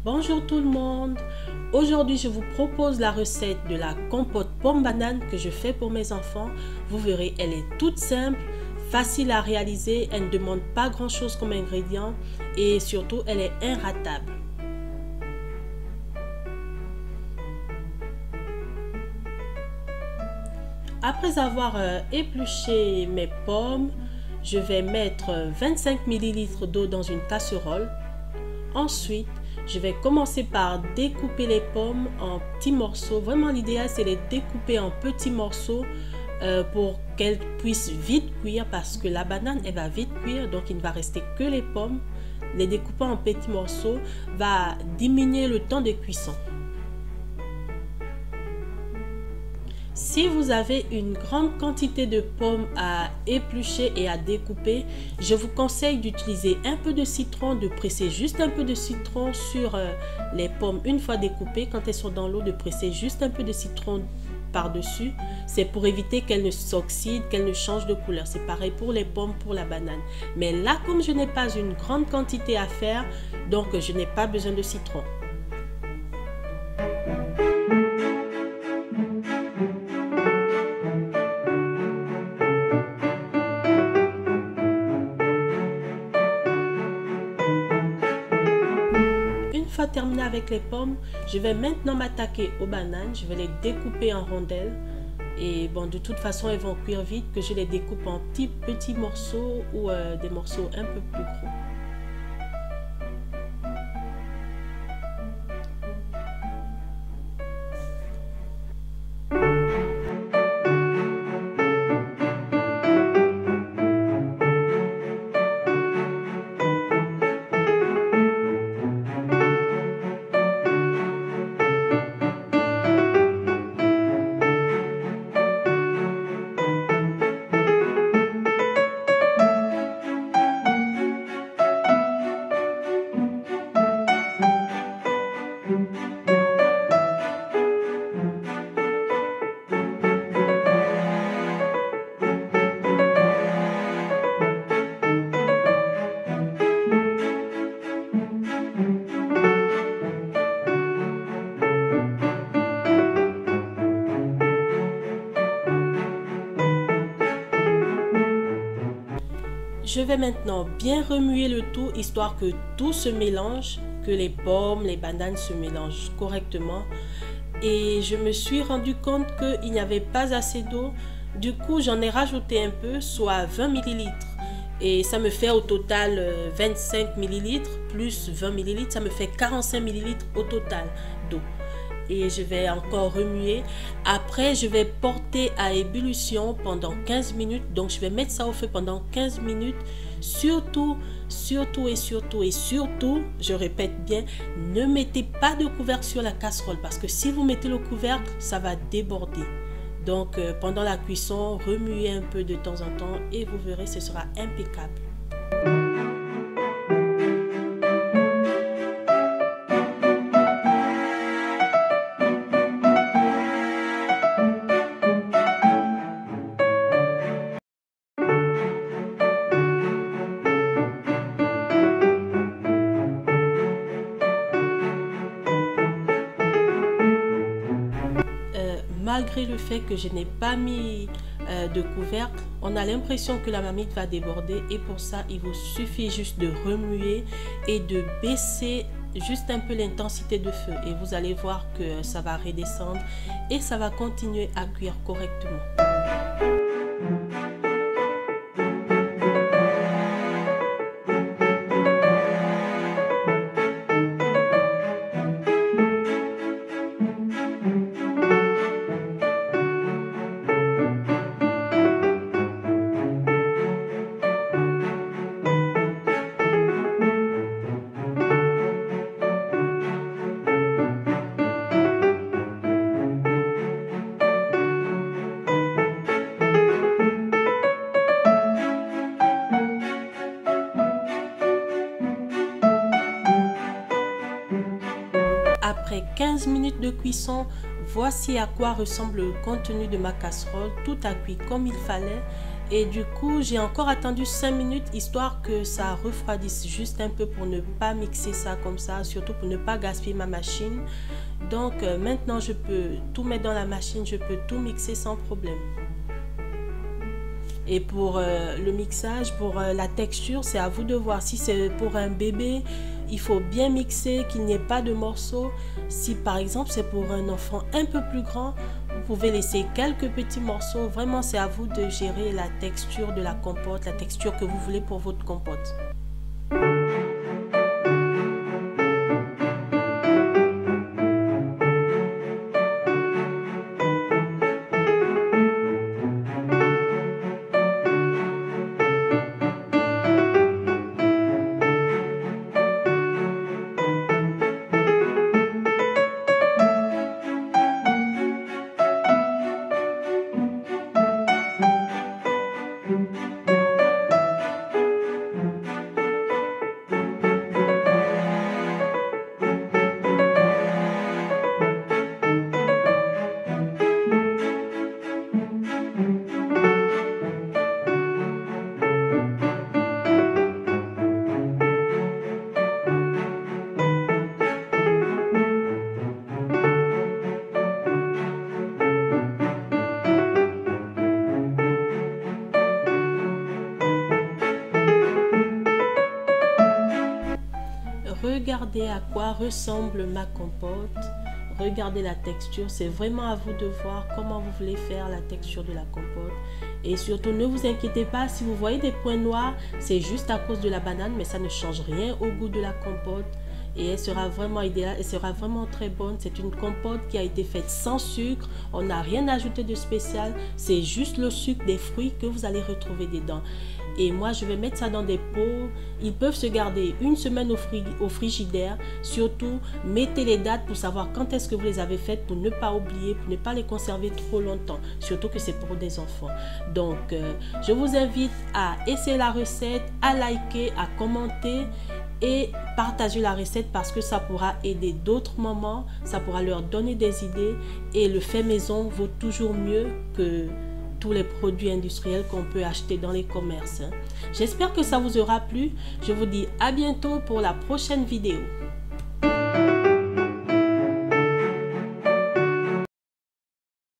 Bonjour tout le monde. Aujourd'hui, je vous propose la recette de la compote pomme-banane que je fais pour mes enfants. Vous verrez, elle est toute simple, facile à réaliser, elle ne demande pas grand-chose comme ingrédient et surtout, elle est inratable. Après avoir épluché mes pommes, je vais mettre 25 ml d'eau dans une casserole. Ensuite, je vais commencer par découper les pommes en petits morceaux. Vraiment, l'idéal, c'est les découper en petits morceaux pour qu'elles puissent vite cuire parce que la banane, elle va vite cuire. Donc, il ne va rester que les pommes. Les découper en petits morceaux va diminuer le temps de cuisson. Si vous avez une grande quantité de pommes à éplucher et à découper, je vous conseille d'utiliser un peu de citron, de presser juste un peu de citron sur les pommes une fois découpées. Quand elles sont dans l'eau, de presser juste un peu de citron par-dessus. C'est pour éviter qu'elles ne s'oxydent, qu'elles ne changent de couleur. C'est pareil pour les pommes, pour la banane. Mais là, comme je n'ai pas une grande quantité à faire, donc je n'ai pas besoin de citron. Terminé avec les pommes, je vais maintenant m'attaquer aux bananes. Je vais les découper en rondelles et bon, de toute façon elles vont cuire vite, que je les découpe en petits morceaux ou des morceaux un peu plus gros. Je vais maintenant bien remuer le tout, histoire que tout se mélange, que les pommes, les bananes se mélangent correctement. Et je me suis rendu compte qu'il n'y avait pas assez d'eau. Du coup, j'en ai rajouté un peu, soit 20 ml. Et ça me fait au total 25 ml plus 20 ml. Ça me fait 45 ml au total d'eau. Et je vais encore remuer. Après, je vais porter à ébullition pendant 15 minutes. Donc, je vais mettre ça au feu pendant 15 minutes. Surtout, je répète bien, ne mettez pas de couvercle sur la casserole parce que si vous mettez le couvercle, ça va déborder. Donc, pendant la cuisson, remuez un peu de temps en temps et vous verrez, ce sera impeccable. Malgré le fait que je n'ai pas mis de couvercle, on a l'impression que la marmite va déborder et pour ça, il vous suffit juste de remuer et de baisser juste un peu l'intensité de feu et vous allez voir que ça va redescendre et ça va continuer à cuire correctement. Après 15 minutes de cuisson, voici à quoi ressemble le contenu de ma casserole. Tout a cuit comme il fallait Et du coup, j'ai encore attendu 5 minutes histoire que ça refroidisse juste un peu pour ne pas mixer ça comme ça, surtout pour ne pas gaspiller ma machine. Donc maintenant, je peux tout mettre dans la machine, je peux tout mixer sans problème. Et pour le mixage, pour la texture, c'est à vous de voir. Si c'est pour un bébé, il faut bien mixer, qu'il n'y ait pas de morceaux. Si par exemple c'est pour un enfant un peu plus grand, vous pouvez laisser quelques petits morceaux. Vraiment, c'est à vous de gérer la texture de la compote, la texture que vous voulez pour votre compote. Regardez à quoi ressemble ma compote. Regardez la texture. C'est vraiment à vous de voir comment vous voulez faire la texture de la compote. Et surtout, ne vous inquiétez pas, si vous voyez des points noirs, c'est juste à cause de la banane, mais ça ne change rien au goût de la compote. Et elle sera vraiment idéale, elle sera vraiment très bonne. C'est une compote qui a été faite sans sucre. On n'a rien ajouté de spécial. C'est juste le sucre des fruits que vous allez retrouver dedans. Et moi, je vais mettre ça dans des pots. Ils peuvent se garder une semaine au frigidaire. Surtout, mettez les dates pour savoir quand est-ce que vous les avez faites pour ne pas oublier, pour ne pas les conserver trop longtemps. Surtout que c'est pour des enfants. Donc, je vous invite à essayer la recette, à liker, à commenter et partager la recette parce que ça pourra aider d'autres mamans. Ça pourra leur donner des idées. Et le fait maison vaut toujours mieux que tous les produits industriels qu'on peut acheter dans les commerces. J'espère que ça vous aura plu. Je vous dis à bientôt pour la prochaine vidéo.